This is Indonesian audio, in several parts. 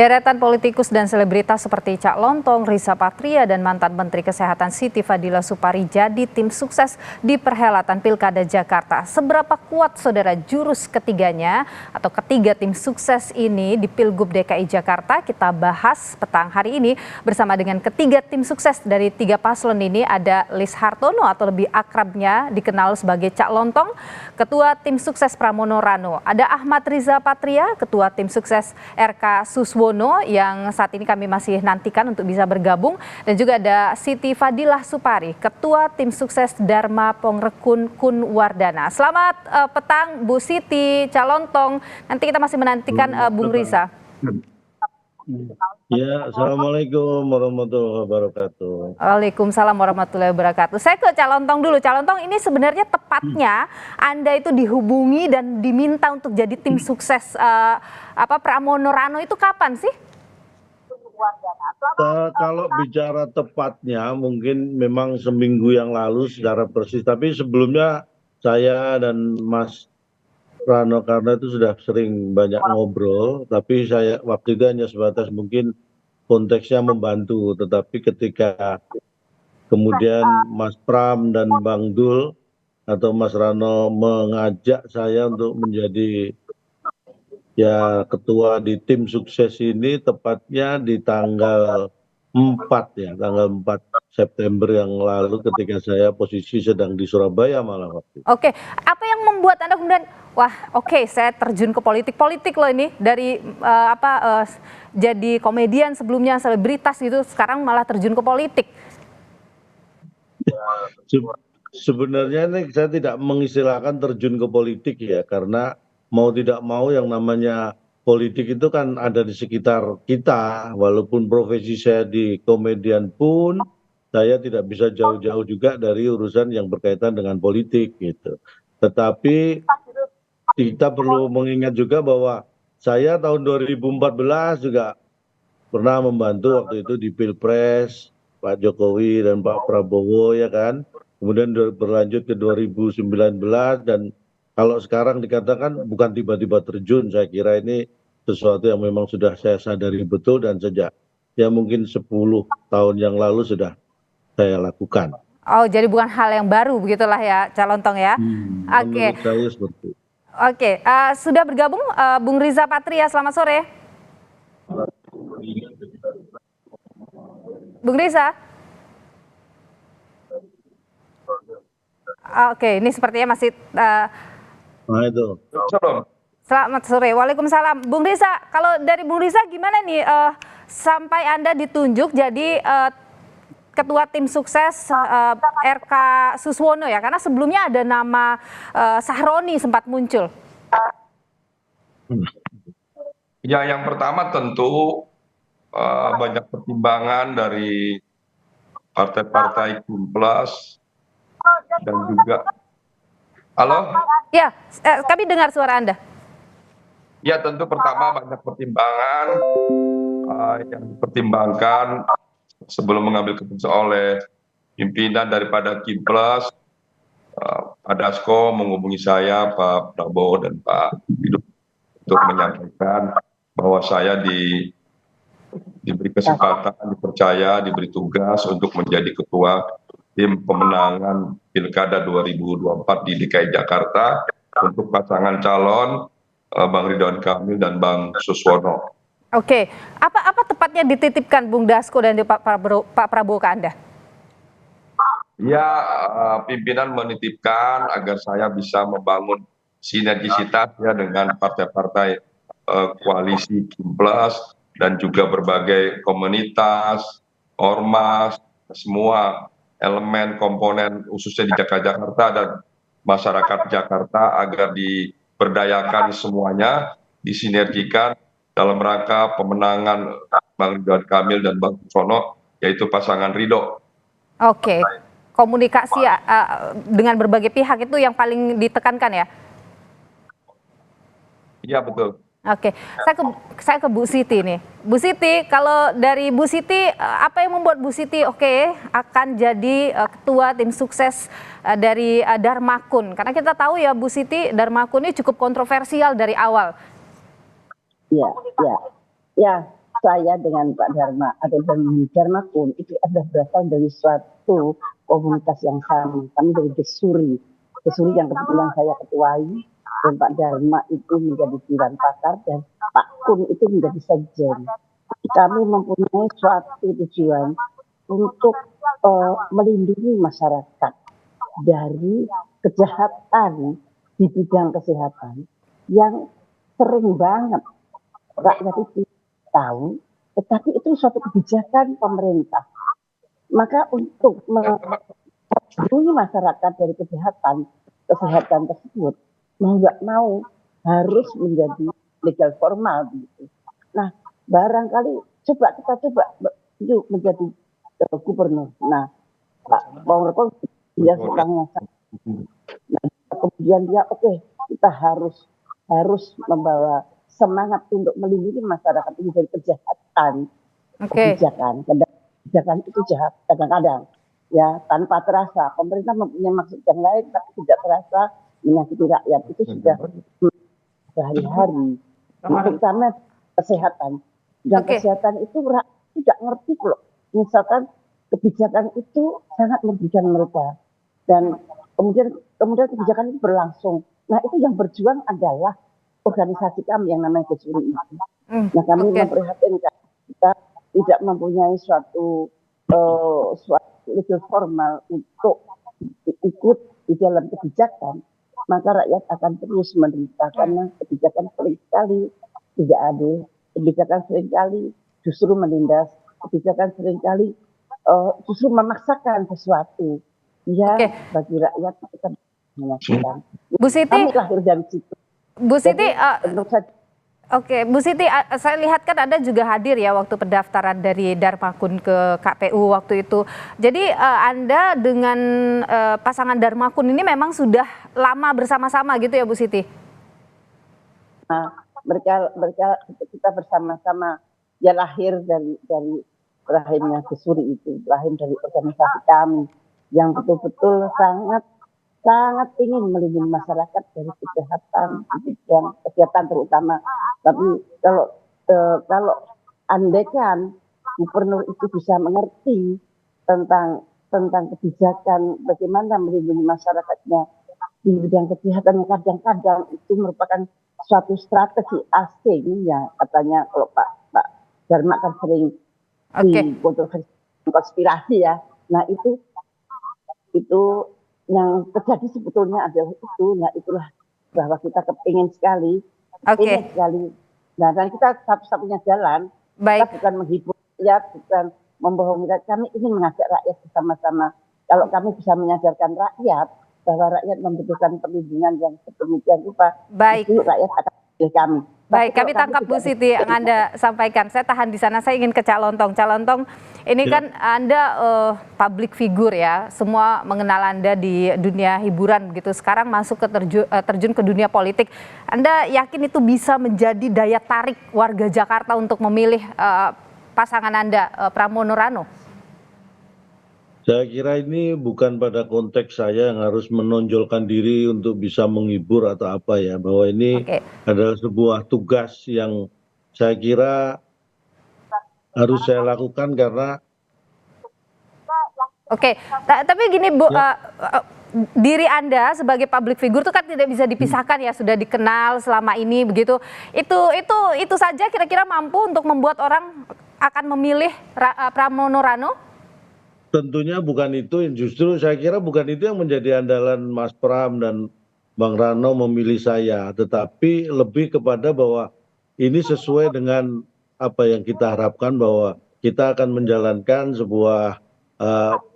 Deretan politikus dan selebritas seperti Cak Lontong, Riza Patria, dan mantan Menteri Kesehatan Siti Fadila Supari jadi tim sukses di perhelatan Pilkada Jakarta. Seberapa kuat saudara jurus ketiganya atau ketiga tim sukses ini di Pilgub DKI Jakarta? Kita bahas petang hari ini bersama dengan ketiga tim sukses dari tiga paslon ini. Ada Lis Hartono atau lebih akrabnya dikenal sebagai Cak Lontong, Ketua Tim Sukses Pramono Rano. Ada Ahmad Riza Patria, Ketua Tim Sukses RK Suswono yang saat ini kami masih nantikan untuk bisa bergabung, dan juga ada Siti Fadila Supari, Ketua Tim Sukses Dharma Pongrekun Kunwardana. Selamat petang Bu Siti, Cak Lontong. Nanti kita masih menantikan Bung Riza. Ya, Assalamualaikum warahmatullahi wabarakatuh. Waalaikumsalam warahmatullahi wabarakatuh. Saya ke Cak Lontong dulu. Cak Lontong, ini sebenarnya tepatnya Anda itu dihubungi dan diminta untuk jadi tim sukses Pramono Rano itu kapan sih? Kalau bicara tepatnya mungkin memang seminggu yang lalu secara persis, tapi sebelumnya saya dan Mas Rano karena itu sudah sering banyak ngobrol, tapi saya waktu itu hanya sebatas mungkin konteksnya membantu, tetapi ketika kemudian Mas Pram dan Bang Dul atau Mas Rano mengajak saya untuk menjadi ketua di tim sukses ini, tepatnya di tanggal 4 tanggal 4 September yang lalu ketika saya posisi sedang di Surabaya malah waktu itu. Oke, apa yang membuat Anda kemudian saya terjun ke politik loh ini dari jadi komedian sebelumnya, selebritas gitu, sekarang malah terjun ke politik? Sebenarnya ini saya tidak mengistilahkan terjun ke politik ya, karena mau tidak mau yang namanya politik itu kan ada di sekitar kita. Walaupun profesi saya di komedian pun saya tidak bisa jauh-jauh juga dari urusan yang berkaitan dengan politik gitu. Tetapi kita perlu mengingat juga bahwa saya tahun 2014 juga pernah membantu waktu itu di Pilpres Pak Jokowi dan Pak Prabowo, ya kan. Kemudian berlanjut ke 2019, dan kalau sekarang dikatakan bukan tiba-tiba terjun, saya kira ini sesuatu yang memang sudah saya sadari betul dan sejak mungkin 10 tahun yang lalu sudah saya lakukan. Oh, jadi bukan hal yang baru begitulah ya, Cak Lontong ya. Oke. Menurut saya seperti itu. Oke, sudah bergabung Bung Riza Patria, selamat sore. Bung Riza. Oke, ini sepertinya masih itu. Selamat sore. Waalaikumsalam. Bung Riza, kalau dari Bung Riza gimana nih sampai Anda ditunjuk jadi Ketua Tim Sukses RK Suswono ya? Karena sebelumnya ada nama Sahroni sempat muncul. Ya, yang pertama tentu banyak pertimbangan dari partai-partai Plus dan juga. Halo? Ya, kami dengar suara Anda. Ya, tentu pertama banyak pertimbangan yang dipertimbangkan sebelum mengambil keputusan oleh pimpinan daripada Plus. Pak Dasko menghubungi saya, Pak Prabowo dan Pak Hidup untuk menyampaikan bahwa saya diberi kesempatan, dipercaya, diberi tugas untuk menjadi ketua tim pemenangan Pilkada 2024 di DKI Jakarta untuk pasangan calon Bang Ridwan Kamil dan Bang Suswono. Oke, apa tepatnya dititipkan Bung Dasko dan Pak Prabowo ke Anda? Ya, pimpinan menitipkan agar saya bisa membangun sinergisitas ya dengan partai-partai koalisi Plus dan juga berbagai komunitas, ormas, semua elemen komponen khususnya di Jakarta dan masyarakat Jakarta agar diberdayakan semuanya, disinergikan dalam rangka pemenangan Bang Ridwan Kamil dan Bang Suswono, yaitu pasangan Ridho. Oke, komunikasi dengan berbagai pihak itu yang paling ditekankan ya? Iya, betul. Oke, saya ke Bu Siti nih. Bu Siti, kalau dari Bu Siti, apa yang membuat Bu Siti akan jadi ketua tim sukses dari Dharmakun? Karena kita tahu ya Bu Siti, Dharmakun ini cukup kontroversial dari awal. Ya. saya dengan Pak Dharma atau dengan Dharma pun itu adalah berasal dari suatu komunitas yang sama. Kami dari Gesuri yang kebetulan saya ketuai, dan Pak Dharma itu menjadi Dewan Pakar dan Pak Kun itu menjadi Sekjen. Kami mempunyai suatu tujuan untuk melindungi masyarakat dari kejahatan di bidang kesehatan yang sering banget rakyat itu tahu, tetapi itu suatu kebijakan pemerintah. Maka untuk melindungi masyarakat dari kejahatan kesehatan tersebut, mau nggak mau harus menjadi legal formal begitu. Nah, barangkali kita coba yuk menjadi gubernur. Nah, Pak Pongrekon dia orangnya. Nah, kemudian dia kita harus membawa semangat untuk melindungi masyarakat ini dari kejahatan kebijakan. Kebijakan itu jahat kadang-kadang ya tanpa terasa. Pemerintah mempunyai maksud yang lain tapi tidak terasa menyakiti rakyat. Itu sudah sehari-hari. Terutama kesehatan. Dan kesehatan itu rakyat tidak ngerti loh. Misalkan kebijakan itu sangat merugikan mereka. Dan kemudian kebijakan itu berlangsung. Nah, itu yang berjuang adalah organisasi kami yang namanya Gesuri itu. Nah, kami memprihatinkan kita tidak mempunyai suatu legal formal untuk ikut di dalam kebijakan, maka rakyat akan terus menderita karena kebijakan seringkali tidak adil, kebijakan seringkali justru menindas, kebijakan seringkali justru memaksakan sesuatu yang bagi rakyat kita menyakitkan. Bu Siti, kami lahir dari situ. Bu Siti, Bu Siti, saya lihat kan Anda juga hadir ya waktu pendaftaran dari Dharma Kun ke KPU waktu itu. Jadi Anda dengan pasangan Dharma Kun ini memang sudah lama bersama-sama gitu ya Bu Siti? Nah, mereka kita bersama-sama ya lahir dari rahimnya Gesuri itu, lahir dari organisasi kami yang betul-betul sangat ingin melindungi masyarakat dari kejahatan dan kegiatan terutama. Tapi kalau andaikan gubernur itu bisa mengerti tentang kebijakan bagaimana melindungi masyarakatnya di bidang kejahatan yang kadang-kadang itu merupakan suatu strategi asing ya katanya. Kalau Pak Dharma kan sering kontroversi konspirasi ya. Nah itu yang terjadi sebetulnya adalah itu. Nah itulah bahwa kita kepingin sekali, ingin sekali. Nah dan kita satu-satunya jalan, kita bukan menghibur rakyat, bukan membohongi rakyat. Kami ingin mengajak rakyat bersama-sama. Kalau kami bisa menyadarkan rakyat bahwa rakyat membutuhkan perlindungan yang sedemikian rupa, itu rakyat akan pilih kami. Baik, kami tangkap Bu Siti yang Anda sampaikan. Saya tahan di sana, saya ingin ke Cak Lontong. Cak Lontong, ini kan Anda public figure ya, semua mengenal Anda di dunia hiburan begitu. Sekarang masuk ke terjun ke dunia politik. Anda yakin itu bisa menjadi daya tarik warga Jakarta untuk memilih pasangan Anda, Pramono Rano? Saya kira ini bukan pada konteks saya yang harus menonjolkan diri untuk bisa menghibur atau apa ya, bahwa ini adalah sebuah tugas yang saya kira harus saya lakukan karena tapi gini Bu, diri Anda sebagai public figure itu kan tidak bisa dipisahkan ya, sudah dikenal selama ini begitu. Itu saja kira-kira mampu untuk membuat orang akan memilih Pramono Rano? Tentunya bukan itu, justru saya kira bukan itu yang menjadi andalan Mas Pram dan Bang Rano memilih saya, tetapi lebih kepada bahwa ini sesuai dengan apa yang kita harapkan, bahwa kita akan menjalankan sebuah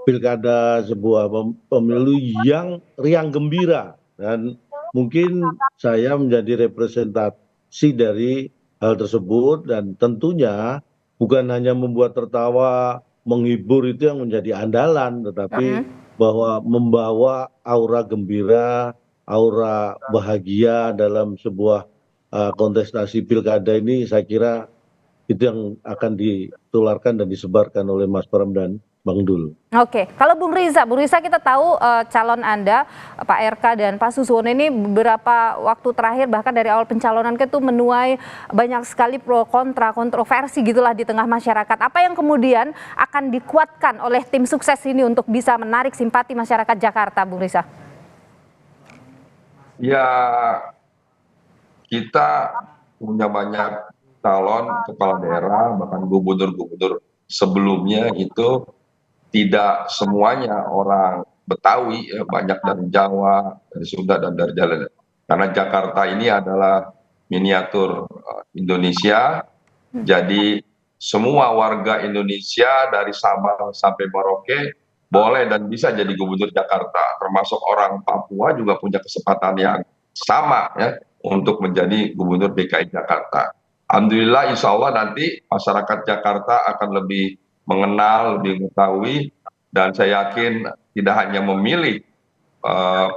pilkada, sebuah pemilu yang riang gembira, dan mungkin saya menjadi representasi dari hal tersebut. Dan tentunya bukan hanya membuat tertawa, menghibur itu yang menjadi andalan, tetapi bahwa membawa aura gembira, aura bahagia dalam sebuah kontestasi pilkada ini, saya kira itu yang akan ditularkan dan disebarkan oleh Mas Pram dan Bang Dul. Oke, kalau Bung Riza kita tahu calon Anda Pak RK dan Pak Suswono ini beberapa waktu terakhir bahkan dari awal pencalonan itu menuai banyak sekali pro kontra kontroversi gitulah di tengah masyarakat. Apa yang kemudian akan dikuatkan oleh tim sukses ini untuk bisa menarik simpati masyarakat Jakarta, Bung Riza? Ya, kita punya banyak calon kepala daerah, bahkan gubernur-gubernur sebelumnya itu tidak semuanya orang Betawi, ya, banyak dari Jawa, dari Sunda, dan dari Jawa. Karena Jakarta ini adalah miniatur Indonesia, jadi semua warga Indonesia dari Sabang sampai Merauke boleh dan bisa jadi gubernur Jakarta, termasuk orang Papua juga punya kesempatan yang sama ya untuk menjadi gubernur DKI Jakarta. Alhamdulillah, insya Allah nanti masyarakat Jakarta akan lebih mengenal, lebih mengetahui, dan saya yakin tidak hanya memilih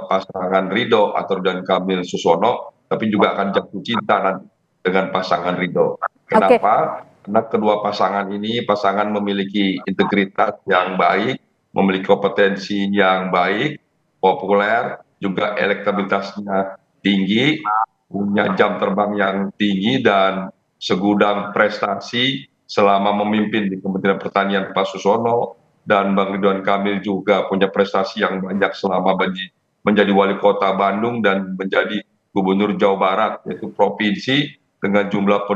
pasangan Ridho atau Ridwan Kamil Suswono, tapi juga akan jatuh cinta nanti dengan pasangan Ridho. Kenapa? Karena kedua pasangan ini pasangan memiliki integritas yang baik, memiliki kompetensi yang baik, populer, juga elektabilitasnya tinggi, punya jam terbang yang tinggi, dan segudang prestasi selama memimpin di Kementerian Pertanian Pak Suswono, dan Bang Ridwan Kamil juga punya prestasi yang banyak selama menjadi wali kota Bandung dan menjadi gubernur Jawa Barat, yaitu provinsi dengan jumlah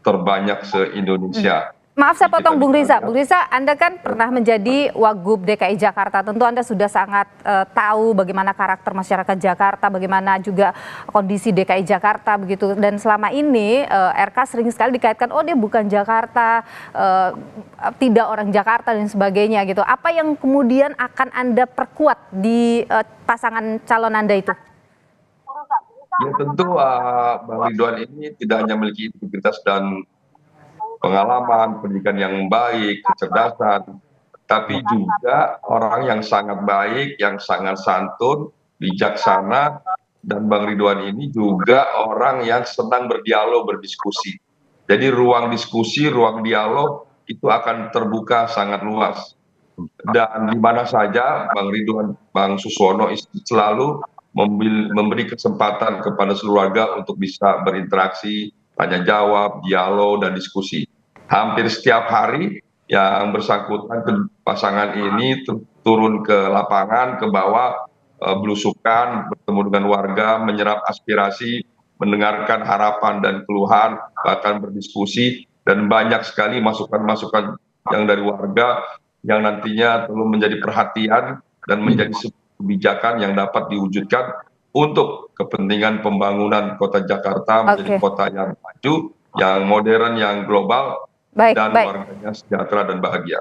terbanyak se-Indonesia. Maaf saya potong Bung Riza. Bung Riza, Anda kan pernah menjadi Wagub DKI Jakarta. Tentu Anda sudah sangat tahu bagaimana karakter masyarakat Jakarta, bagaimana juga kondisi DKI Jakarta begitu. Dan selama ini RK sering sekali dikaitkan, oh dia bukan Jakarta, tidak orang Jakarta dan sebagainya gitu. Apa yang kemudian akan Anda perkuat di pasangan calon Anda itu? Ya tentu Bang Ridwan ini tidak hanya memiliki integritas dan pengalaman, pendidikan yang baik, kecerdasan, tapi juga orang yang sangat baik, yang sangat santun, bijaksana, dan Bang Ridwan ini juga orang yang senang berdialog, berdiskusi. Jadi ruang diskusi, ruang dialog itu akan terbuka sangat luas. Dan di mana saja Bang Ridwan, Bang Suswono selalu memberi kesempatan kepada seluruh warga untuk bisa berinteraksi, tanya jawab, dialog, dan diskusi. Hampir setiap hari yang bersangkutan pasangan ini turun ke lapangan, ke bawah, belusukan, bertemu dengan warga, menyerap aspirasi, mendengarkan harapan dan keluhan, bahkan berdiskusi, dan banyak sekali masukan-masukan yang dari warga yang nantinya perlu menjadi perhatian dan menjadi kebijakan yang dapat diwujudkan untuk kepentingan pembangunan kota Jakarta menjadi kota yang maju, yang modern, yang global, dan warganya sejahtera dan bahagia.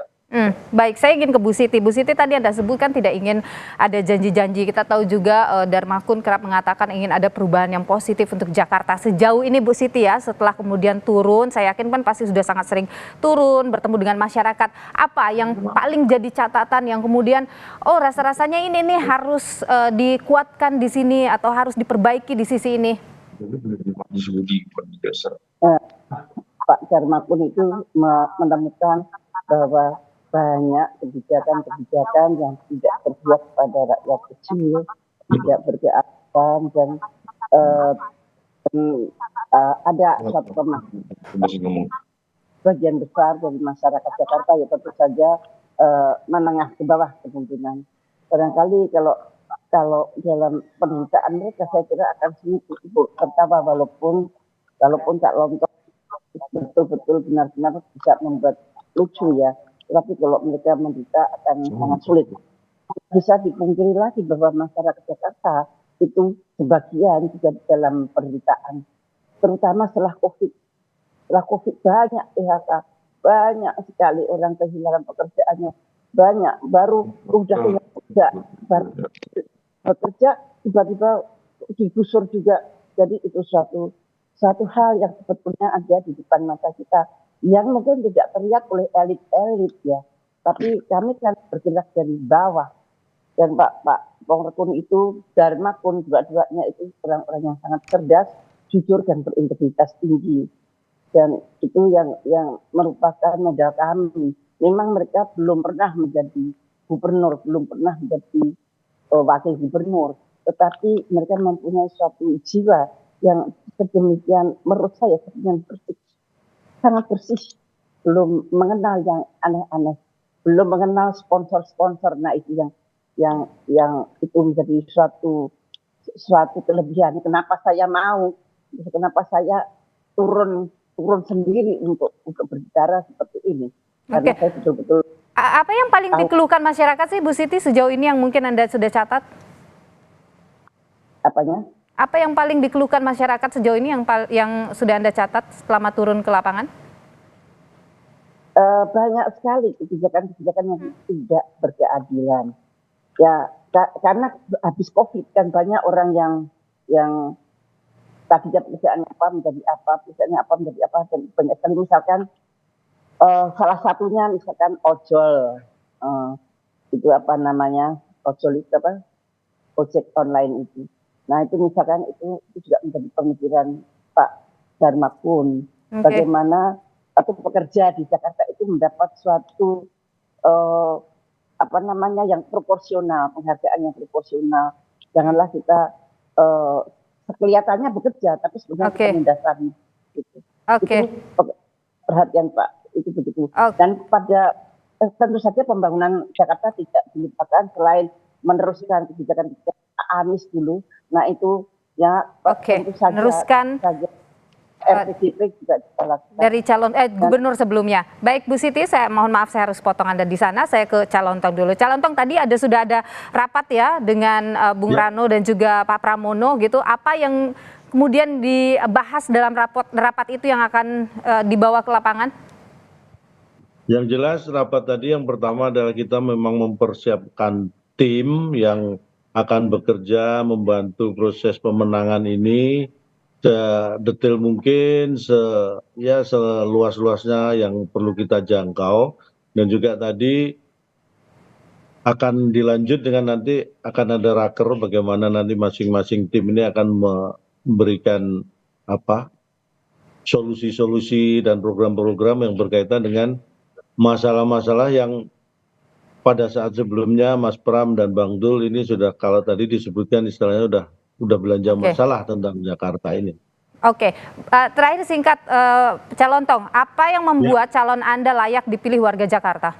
Baik, saya ingin ke Bu Siti. Bu Siti tadi Anda sebutkan tidak ingin ada janji-janji. Kita tahu juga Darmakun kerap mengatakan ingin ada perubahan yang positif untuk Jakarta. Sejauh ini Bu Siti ya, setelah kemudian turun, saya yakin kan pasti sudah sangat sering turun, bertemu dengan masyarakat. Apa yang paling jadi catatan yang kemudian, oh rasa-rasanya ini nih harus dikuatkan di sini atau harus diperbaiki di sisi ini? Pak Darmakun itu menemukan bahwa banyak kebijakan-kebijakan yang tidak berpihak pada rakyat kecil, tidak berkeadilan, dan ada satu bagian besar dari masyarakat Jakarta ya tentu saja menengah ke bawah kemungkinan. Barangkali kalau dalam penderitaan mereka saya kira akan sulit untuk tertawa walaupun Cak Lontong betul-betul benar-benar bisa membuat lucu ya. Tapi kalau mereka menderita akan sangat sulit. Bisa dipungkiri lagi bahwa masyarakat Jakarta itu sebagian juga dalam penderitaan. Terutama setelah COVID. Setelah COVID banyak PHK. Banyak sekali orang kehilangan pekerjaannya. Banyak. Baru udah bekerja tiba-tiba digusur juga. Jadi itu satu hal yang sebetulnya ada di depan mata kita. Yang mungkin tidak terlihat oleh elit-elit ya, tapi kami kan bergerak dari bawah. Dan Pak Pongrekun itu, Darmakun, dua-duanya itu orang-orang yang sangat cerdas, jujur dan berintegritas tinggi. dan itu yang merupakan modal kami. Memang mereka belum pernah menjadi gubernur, belum pernah menjadi wakil gubernur, tetapi mereka mempunyai suatu jiwa yang sedemikian, menurut saya sedemikian bersih, sangat bersih, belum mengenal yang aneh-aneh, belum mengenal sponsor-sponsor. Nah itu yang itu menjadi suatu kelebihan. Kenapa saya mau, kenapa saya turun sendiri untuk berbicara seperti ini, karena saya betul-betul Apa yang paling dikeluhkan masyarakat sih Bu Siti sejauh ini yang mungkin Anda sudah catat? apanya. Apa yang paling dikeluhkan masyarakat sejauh ini yang sudah Anda catat selama turun ke lapangan? Banyak sekali kebijakan-kebijakan yang tidak berkeadilan. Ya, karena habis COVID kan banyak orang yang tadinya pekerjaannya apa menjadi apa, pekerjaannya apa menjadi apa, dan banyak sekali misalkan salah satunya misalkan ojol, itu apa namanya, ojol itu apa, ojek online itu. Nah itu misalkan itu juga menjadi pemikiran Pak Darmakun, bagaimana atau pekerja di Jakarta itu mendapat suatu apa namanya yang proporsional, penghargaan yang proporsional. Janganlah kita kelihatannya bekerja, tapi sebenarnya kita mendasari. Gitu. Itu perhatian Pak. Itu begitu. Dan pada tentu saja pembangunan Jakarta tidak dilupakan selain meneruskan kebijakan-kebijakan Anies dulu. Nah itu ya tentu saja meneruskan RPJP juga dilakukan dari calon gubernur sebelumnya. Baik Bu Siti, saya mohon maaf saya harus potong Anda di sana. Saya ke Calon Tong dulu. Calon Tong, tadi sudah ada rapat ya dengan Bung Rano dan juga Pak Pramono gitu. Apa yang kemudian dibahas dalam rapat itu yang akan dibawa ke lapangan? Yang jelas rapat tadi yang pertama adalah kita memang mempersiapkan tim yang akan bekerja membantu proses pemenangan ini sedetail mungkin, seluas-luasnya yang perlu kita jangkau. Dan juga tadi akan dilanjut dengan nanti akan ada raker bagaimana nanti masing-masing tim ini akan memberikan solusi-solusi dan program-program yang berkaitan dengan masalah-masalah yang pada saat sebelumnya Mas Pram dan Bang Dul ini sudah, kalau tadi disebutkan istilahnya udah belanja masalah tentang Jakarta ini. Terakhir singkat Calon Tong, apa yang membuat calon Anda layak dipilih warga Jakarta?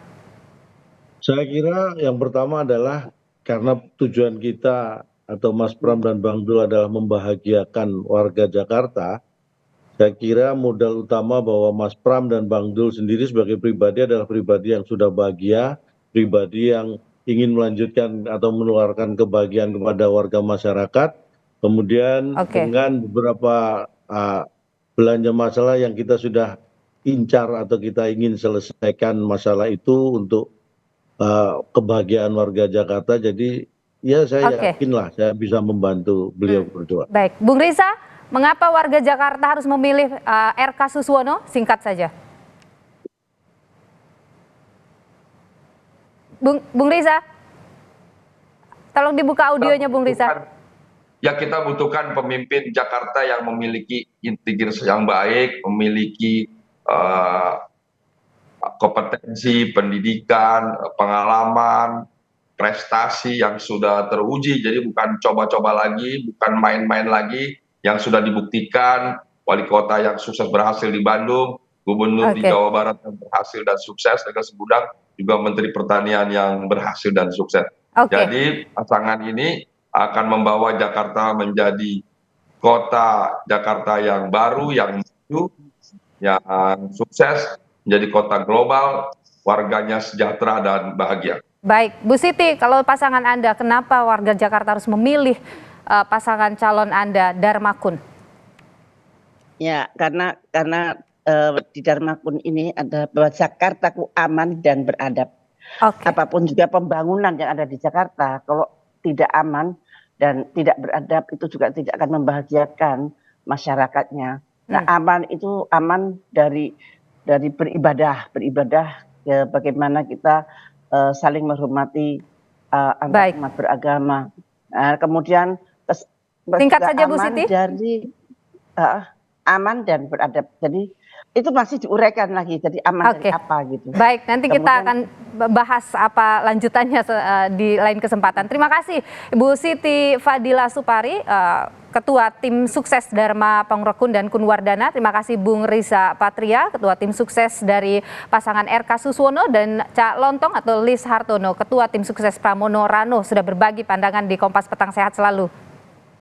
Saya kira yang pertama adalah karena tujuan kita atau Mas Pram dan Bang Dul adalah membahagiakan warga Jakarta. Saya kira modal utama bahwa Mas Pram dan Bang Dul sendiri sebagai pribadi adalah pribadi yang sudah bahagia, pribadi yang ingin melanjutkan atau menularkan kebahagiaan kepada warga masyarakat. Kemudian dengan beberapa belanja masalah yang kita sudah incar atau kita ingin selesaikan masalah itu untuk kebahagiaan warga Jakarta. Jadi ya saya yakinlah saya bisa membantu beliau berdua. Baik, Bung Riza. Mengapa warga Jakarta harus memilih RK Suswono? Singkat saja. Bung Riza, tolong dibuka audionya Bung Riza. Ya kita butuhkan pemimpin Jakarta yang memiliki integritas yang baik, memiliki kompetensi, pendidikan, pengalaman, prestasi yang sudah teruji. Jadi bukan coba-coba lagi, bukan main-main lagi. Yang sudah dibuktikan, wali kota yang sukses berhasil di Bandung, gubernur di Jawa Barat yang berhasil dan sukses, dengan segudang juga menteri pertanian yang berhasil dan sukses. Jadi pasangan ini akan membawa Jakarta menjadi kota Jakarta yang baru, yang maju, yang sukses, menjadi kota global, warganya sejahtera dan bahagia. Baik, Bu Siti, kalau pasangan Anda, kenapa warga Jakarta harus memilih pasangan calon Anda, Darmakun? Ya, karena di Darmakun ini ada bahwa Jakartaku aman dan beradab. Apapun juga pembangunan yang ada di Jakarta, kalau tidak aman dan tidak beradab itu juga tidak akan membahagiakan masyarakatnya. Nah, aman itu aman dari beribadah ya, bagaimana kita saling menghormati antar umat beragama. Kemudian singkat saja Bu Siti. aman dan beradab. Jadi itu masih diuraikan lagi. Jadi aman dari Oke. apa gitu. Baik, nanti kita akan Kemudian bahas apa lanjutannya di lain kesempatan. Terima kasih Ibu Siti Fadila Supari, Ketua Tim Sukses Dharma Pangrekun dan Kunwardana. Terima kasih Bung Riza Patria, Ketua Tim Sukses dari pasangan RK Suswono, dan Cak Lontong atau Lis Hartono, Ketua Tim Sukses Pramono Rano, sudah berbagi pandangan di Kompas Petang. Sehat selalu.